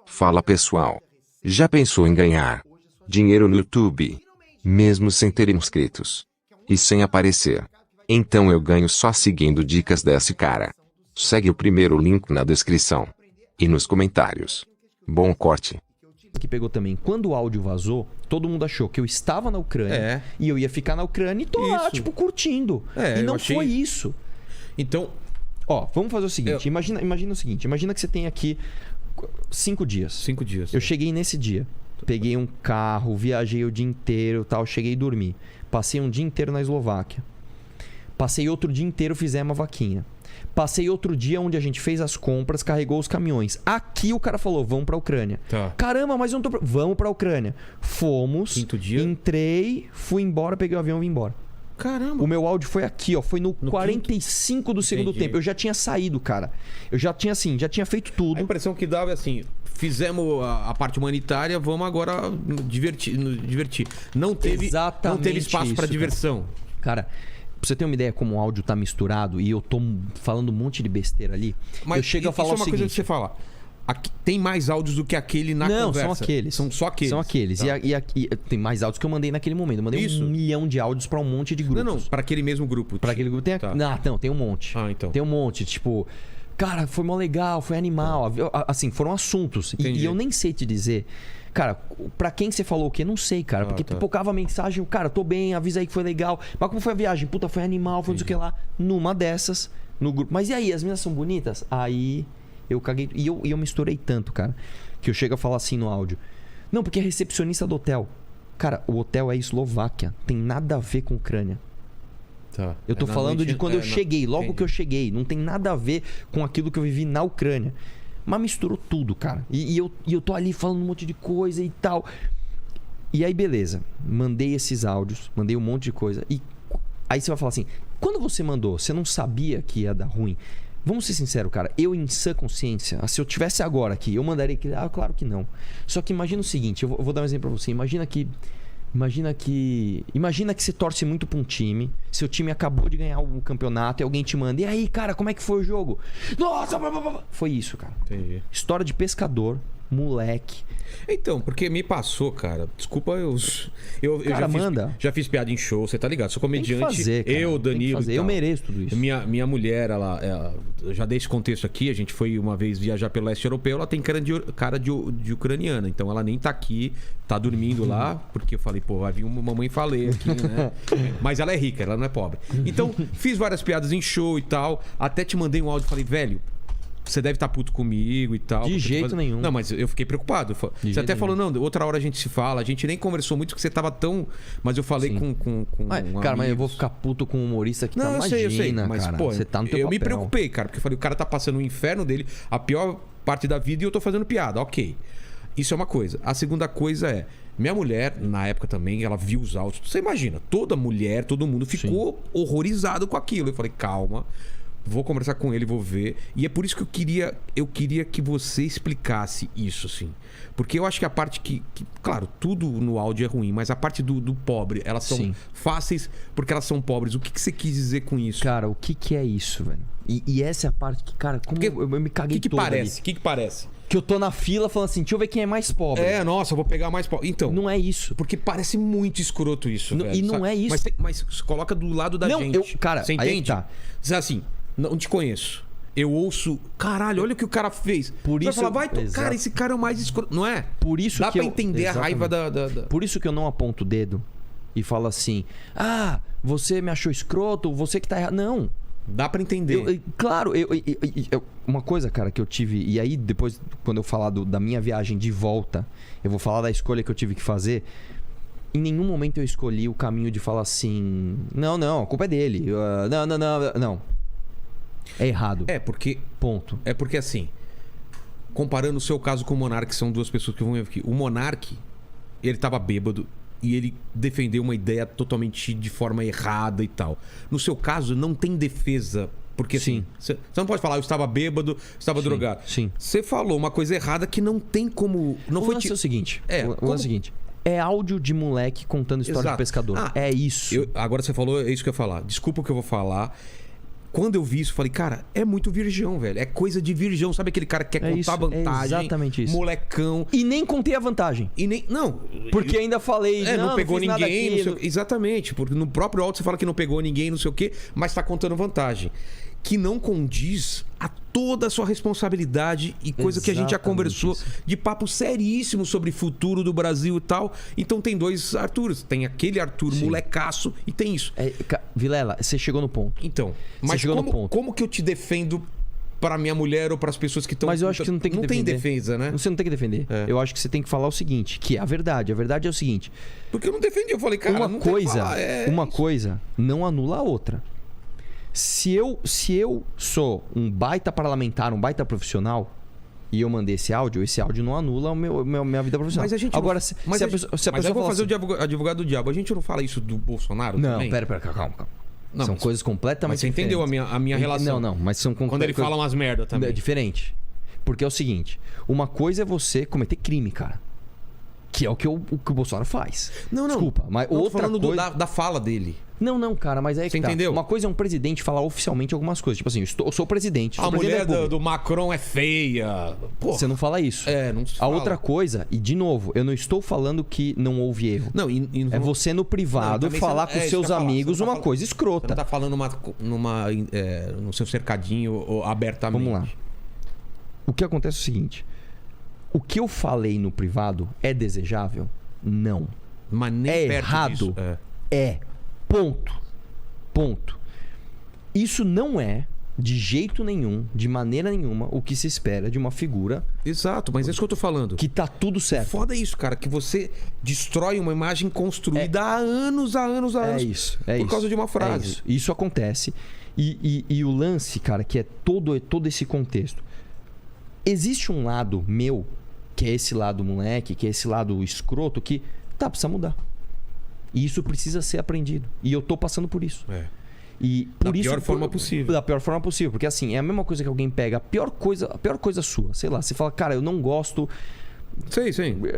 Fala pessoal. Já pensou em ganhar dinheiro no YouTube? Mesmo sem ter inscritos e sem aparecer? Então eu ganho só seguindo dicas desse cara. Segue o primeiro link na descrição e nos comentários. Bom corte. Que pegou também. Quando o áudio vazou, todo mundo achou que eu estava na Ucrânia e eu ia ficar na Ucrânia e tô lá, tipo, curtindo. E não foi isso. Então, ó, vamos fazer o seguinte. Imagina o seguinte. Imagina que você tem aqui 5 dias. 5 dias. Eu cheguei nesse dia. Peguei um carro, viajei o dia inteiro, tal, cheguei e dormi. Passei um dia inteiro na Eslováquia. Passei outro dia inteiro, fizemos uma vaquinha. Passei outro dia onde a gente fez as compras, carregou os caminhões. Aqui o cara falou, vamos pra Ucrânia. Tá. Caramba, mas eu não tô... Vamos pra Ucrânia. Fomos. Quinto dia. Entrei, fui embora, peguei o avião e vim embora. Caramba. O meu áudio foi aqui, ó. Foi no 45 do segundo tempo. Eu já tinha saído, cara. Eu já tinha, assim, já tinha feito tudo. A impressão que dava é assim... Fizemos a parte humanitária, vamos agora divertir. Não teve espaço pra diversão. Cara, pra você ter uma ideia como o áudio tá misturado e eu tô falando um monte de besteira ali, mas eu chego a falar isso o é uma seguinte... coisa que você fala. Aqui, tem mais áudios do que aquele na conversa? Não, são aqueles. São só aqueles. São aqueles. Tá. E tem mais áudios que eu mandei naquele momento. Eu mandei 1 milhão de áudios pra um monte de grupos. Não, pra aquele mesmo grupo. Pra aquele grupo tem... Tá. Não, tem um monte. Então. Tem um monte, tipo... Cara, foi mó legal, foi animal. Assim, foram assuntos. E eu nem sei te dizer... Cara, pra quem você falou o quê? Não sei, cara. Porque pipocava a mensagem, cara, tô bem, avisa aí que foi legal. Mas como foi a viagem? Puta, foi animal, foi não sei o que lá. Numa dessas, no grupo. Mas e aí, as meninas são bonitas? Aí eu caguei. E eu misturei tanto, cara, que eu chego a falar assim no áudio. Não, porque é recepcionista do hotel. Cara, o hotel é Eslováquia. Tem nada a ver com Ucrânia. Tá. Eu tô falando de quando eu cheguei, logo que eu cheguei. Não tem nada a ver com aquilo que eu vivi na Ucrânia. Mas misturou tudo, cara. E eu tô ali falando um monte de coisa e tal. E aí, beleza. Mandei esses áudios, mandei um monte de coisa. E aí você vai falar assim, quando você mandou, você não sabia que ia dar ruim? Vamos ser sinceros, cara. Eu, em sã consciência, se eu tivesse agora aqui, eu mandaria aquele... Ah, claro que não. Só que imagina o seguinte, eu vou dar um exemplo pra você. Imagina que você torce muito pra um time, seu time acabou de ganhar o campeonato e alguém te manda, e aí, cara, como é que foi o jogo? Nossa, foi isso, cara. Entendi. História de pescador, moleque. Então, porque me passou, cara. Desculpa, eu já fiz piada em show, você tá ligado? Sou comediante. Tem que fazer, cara. Eu, Danilo. Eu mereço tudo isso. Minha mulher, eu já dei esse contexto aqui. A gente foi uma vez viajar pelo leste europeu. Ela tem cara de ucraniana. Então ela nem tá aqui, tá dormindo lá. Porque eu falei, pô, vai vir uma mamãe falei aqui, né? Mas ela é rica, ela não é pobre. Então, fiz várias piadas em show e tal. Até te mandei um áudio e falei, velho. Você deve estar puto comigo e tal. De jeito nenhum. Não, mas eu fiquei preocupado. Você até falou, não, outra hora a gente se fala. A gente nem conversou muito porque você tava tão... Mas eu falei com cara, mas eu vou ficar puto com um humorista que não, tá... eu sei. Mas, cara, pô, você tá no teu eu papel. me preocupei, cara. Porque eu falei, o cara tá passando o inferno dele, a pior parte da vida, e eu tô fazendo piada. Ok. Isso é uma coisa. A segunda coisa é... Minha mulher, na época também, ela viu os áudios. Você imagina, toda mulher, todo mundo ficou horrorizado com aquilo. Eu falei, calma... Vou conversar com ele, vou ver. E é por isso que eu queria que você explicasse isso, assim. Porque eu acho que a parte que claro, tudo no áudio é ruim, mas a parte do pobre, elas são fáceis porque elas são pobres. O que você quis dizer com isso? Cara, o que é isso, velho? E essa é a parte que, cara, como eu me caguei todo ali. O que parece? Que eu tô na fila falando assim, deixa eu ver quem é mais pobre. Nossa, eu vou pegar mais pobre. Então... Não é isso. Porque parece muito escroto isso, velho. E não é isso. Mas coloca do lado da gente. Cara, você entende? Aí tá. Diz assim... Não te conheço. Eu ouço... Caralho, olha o que o cara fez. Por isso... Vai falar, cara, esse cara é o mais escroto. Não é? Por isso dá pra entender a raiva da... Por isso que eu não aponto o dedo e falo assim... Ah, você me achou escroto, você que tá errado. Não. Dá pra entender. Claro, uma coisa, cara, que eu tive... E aí, depois, quando eu falar da minha viagem de volta, eu vou falar da escolha que eu tive que fazer... Em nenhum momento eu escolhi o caminho de falar assim... Não, a culpa é dele. Não. É errado. Porque... Ponto. É porque assim... Comparando o seu caso com o Monark, são duas pessoas que vão vir aqui. O Monark, ele tava bêbado e ele defendeu uma ideia totalmente de forma errada e tal. No seu caso, não tem defesa. Porque assim, você não pode falar, eu estava bêbado, estava drogado. Sim. Você falou uma coisa errada que não tem como... Não o lance é o seguinte. O lance é o seguinte. É áudio de moleque contando história de pescador. É isso. Agora você falou, é isso que eu ia falar. Desculpa o que eu vou falar. Quando eu vi isso, eu falei, cara, é muito virgão, velho. É coisa de virgão. Sabe aquele cara que quer contar vantagem? É exatamente isso. Molecão. E nem contei a vantagem. E nem... Não. Porque ainda falei... não pegou ninguém. Não sei, exatamente. Porque no próprio áudio você fala que não pegou ninguém, não sei o quê. Mas tá contando vantagem. Que não condiz a toda a sua responsabilidade e coisa que a gente já conversou de papo seríssimo sobre futuro do Brasil e tal. Então tem dois Arthuros. Tem aquele Arthur molecaço e tem isso. Vilela, você chegou no ponto. Então, mas como que eu te defendo para minha mulher ou para as pessoas que estão... Mas eu acho que você não tem que defender. Não tem defesa, né? Você não tem que defender. Eu acho que você tem que falar o seguinte, que é a verdade. A verdade é o seguinte... Porque eu não defendi. Eu falei, cara, uma coisa não anula a outra. Se eu sou um baita parlamentar, um baita profissional, e eu mandei esse áudio não anula minha vida profissional. Mas a gente agora, se a pessoa eu vou fazer o advogado do diabo. A gente não fala isso do Bolsonaro também? Não, pera, calma. Não, são coisas completamente diferentes. Mas você entendeu a minha relação? Não, mas são quando ele fala umas merda também. É diferente. Porque é o seguinte, uma coisa é você cometer crime, cara. Que é o que o Bolsonaro faz. Não. Desculpa, mas outra falando coisa... da fala dele. Não, cara, mas aí você entendeu? Uma coisa é um presidente falar oficialmente algumas coisas. Tipo assim, eu sou o presidente. A mulher do Macron é feia. Porra. Você não fala isso. Não se A fala. outra coisa, e de novo, eu não estou falando que não houve erro. Não, é você no privado falar com seus amigos uma coisa escrota. Você não tá falando no seu cercadinho ou abertamente. Vamos lá. O que acontece é o seguinte. O que eu falei no privado é desejável? Não. Mas nem é perto errado? Disso. É. Ponto. Isso não é, de jeito nenhum, de maneira nenhuma, o que se espera de uma figura... Exato, mas é isso que eu tô falando. Que tá tudo certo. Foda isso, cara, que você destrói uma imagem construída há anos. É isso. Por causa de uma frase. Isso acontece. E o lance, cara, que é todo esse contexto. Existe um lado meu, que é esse lado moleque, que é esse lado escroto, que precisa mudar. E isso precisa ser aprendido. E eu tô passando por isso. E por da pior forma possível. Da pior forma possível. Porque assim, é a mesma coisa que alguém pega a pior coisa sua. Sei lá, você fala, cara, eu não gosto...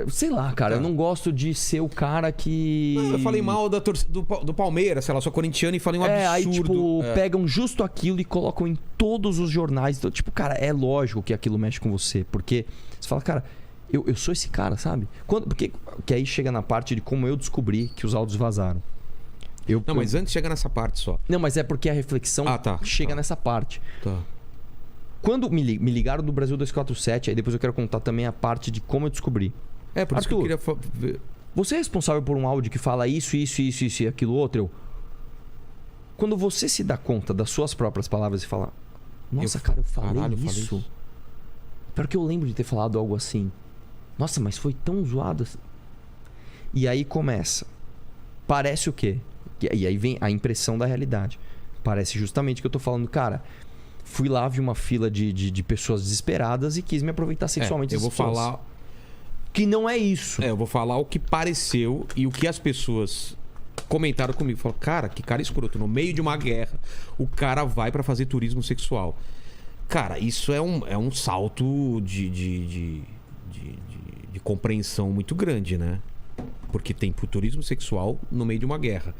Sei lá, cara, eu não gosto de ser o cara que... Não, eu falei mal do Palmeiras, sei lá, sou corintiano e falei um absurdo. Aí, tipo, pegam justo aquilo e colocam em todos os jornais. Então, tipo, cara, é lógico que aquilo mexe com você. Porque você fala, cara, eu sou esse cara, sabe? Porque aí chega na parte de como eu descobri que os áudios vazaram. Mas antes chega nessa parte só. Não, mas é porque a reflexão chega nessa parte. Tá. Quando me ligaram do Brasil 247, aí depois eu quero contar também a parte de como eu descobri. Por isso que eu queria ver. Você é responsável por um áudio que fala isso e aquilo outro? Quando você se dá conta das suas próprias palavras e fala, nossa, cara, eu falei isso? Pior que eu lembro de ter falado algo assim. Nossa, mas foi tão zoado assim. E aí começa. Parece o quê? E aí vem a impressão da realidade. Parece justamente que eu tô falando, cara... Fui lá, vi uma fila de pessoas desesperadas e quis me aproveitar sexualmente. Eu vou falar... Que não é isso. Eu vou falar o que pareceu e o que as pessoas comentaram comigo. Falaram, cara, que cara escroto. No meio de uma guerra, o cara vai pra fazer turismo sexual. Cara, isso é um salto de compreensão muito grande, né? Porque tem turismo sexual no meio de uma guerra.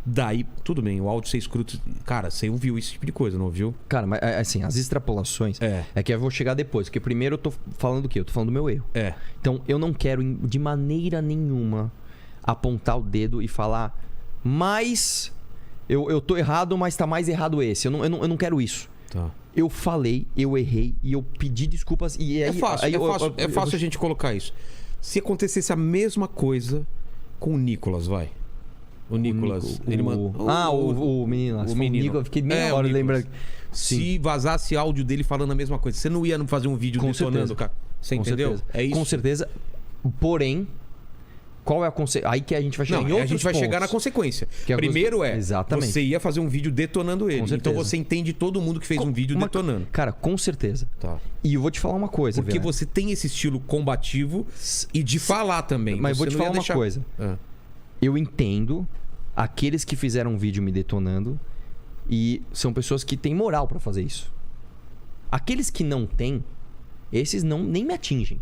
Daí, tudo bem, o áudio ser escroto... Cara, você ouviu esse tipo de coisa, não ouviu? Cara, mas assim, as extrapolações... É que eu vou chegar depois. Porque primeiro eu tô falando do quê? Eu tô falando do meu erro. Então, eu não quero, de maneira nenhuma, apontar o dedo e falar... Mas... Eu tô errado, mas tá mais errado esse. Eu não quero isso. Tá. Eu falei, eu errei e eu pedi desculpas. E aí, é fácil a gente colocar isso. Se acontecesse a mesma coisa com o Nicolas, vai... O Nicolas. O menino lá. O menino. Nicolas, fiquei meia hora lembrando. Se vazasse áudio dele falando a mesma coisa, você não ia fazer um vídeo detonando, cara. Você entendeu? Certeza. É isso. Com certeza. Porém, qual é a consequência? Aí que a gente vai chegar em outros pontos. A gente vai chegar na consequência. Primeiro Exatamente. Você ia fazer um vídeo detonando ele. Então você entende todo mundo que fez um vídeo detonando. Cara, com certeza. Tá. E eu vou te falar uma coisa, porque você tem esse estilo combativo e de falar também. Mas vou te falar uma coisa. Eu entendo aqueles que fizeram um vídeo me detonando e são pessoas que têm moral pra fazer isso. Aqueles que não têm, esses nem me atingem.